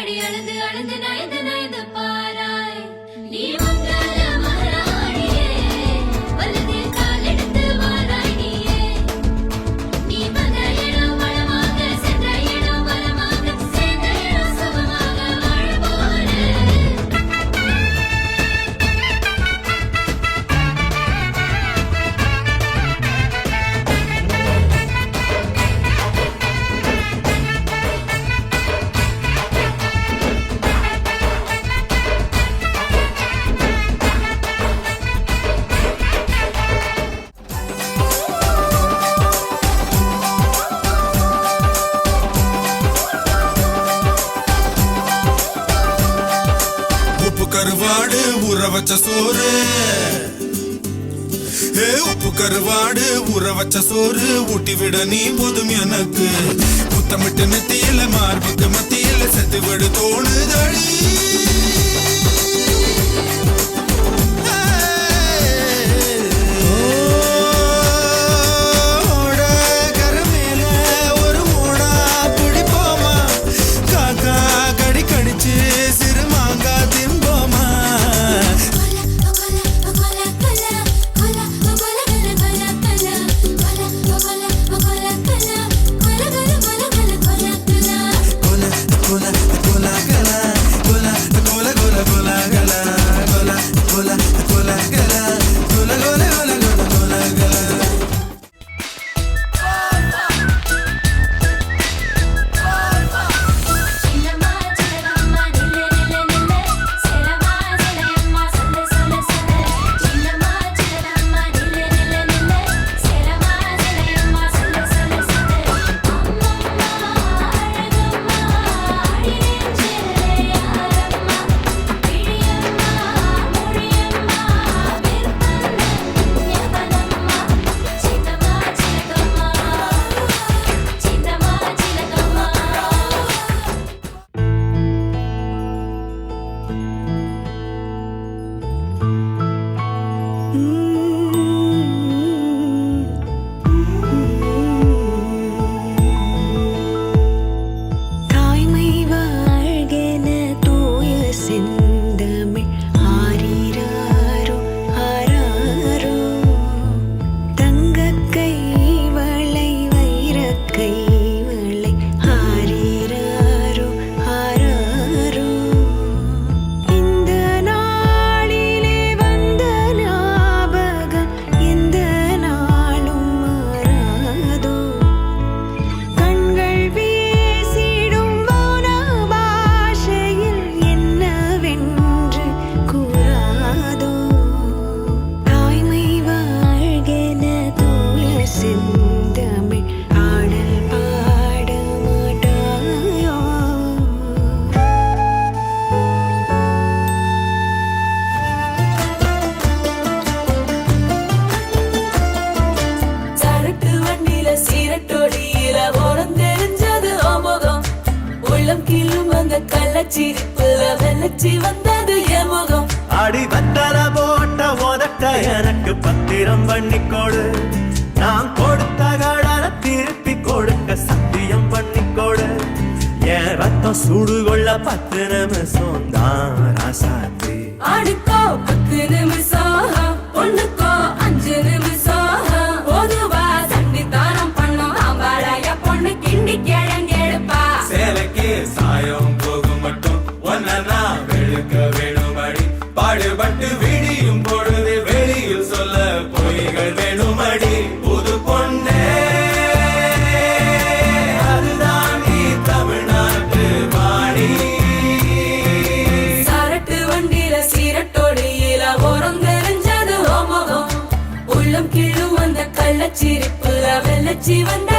அடி அழுது அழுது நயந்து நயந்து பாராய் நீ மங்கள மகாராணியே வலதில் கால் எடுத்து வாராய் நீயே நீ வந்த இடம் வளமாக சென்ற இடம் வரமாக சேர்ந்த இடம் சுகமாக வாழ போறேன் கருவாடு ஊற வச்ச சோறு உப்பு கருவாடு ஊற வச்ச சோறு ஊட்டி விட நீ போதும் எனக்கு முத்தமிட்டு நெத்தியில மார்புக்கு மத்தியில செத்து விடு தோணுதடி அடி வந்தல போட்ட உதட்ட எனக்கு பத்திரம் பண்ணிக்கோடு நான் கொடுத்த கடனை திருப்பி கொடுக்க சத்தியம் பண்ணிக்கோடு என் ரத்தம் சூடு கொள்ள 10 நிமிஷம் தான் ராசாத்தி அடுக்கோ 10 நிமிஷம் ஒண்ணுக்கோ 5 நிமிஷம் பொதுவா சண்டித்தானம் பண்ணும் ஆம்பாளைய பொண்ணு கிண்டி கிழங்கெடுப்பா சேலைக்கு சாயம் போகும் மட்டும் ஒன்னா வெளுக்க வேணுமடி பாடுபட்டு விடியும் பொழுது வெளியில் சொல்ல பொய்கள் வேணுமடி புது பொண்ணே அதுதான் நீ தமிழ்நாட்டு வாணி சரட்டு வண்டியில சீரட்டோடியில ஓரம் தெரிஞ்சது ஓமுகம் உள்ளம் கிள்ளும் அந்த கள்ளச்சிரிப்புல வெள்ளச்சி வந்த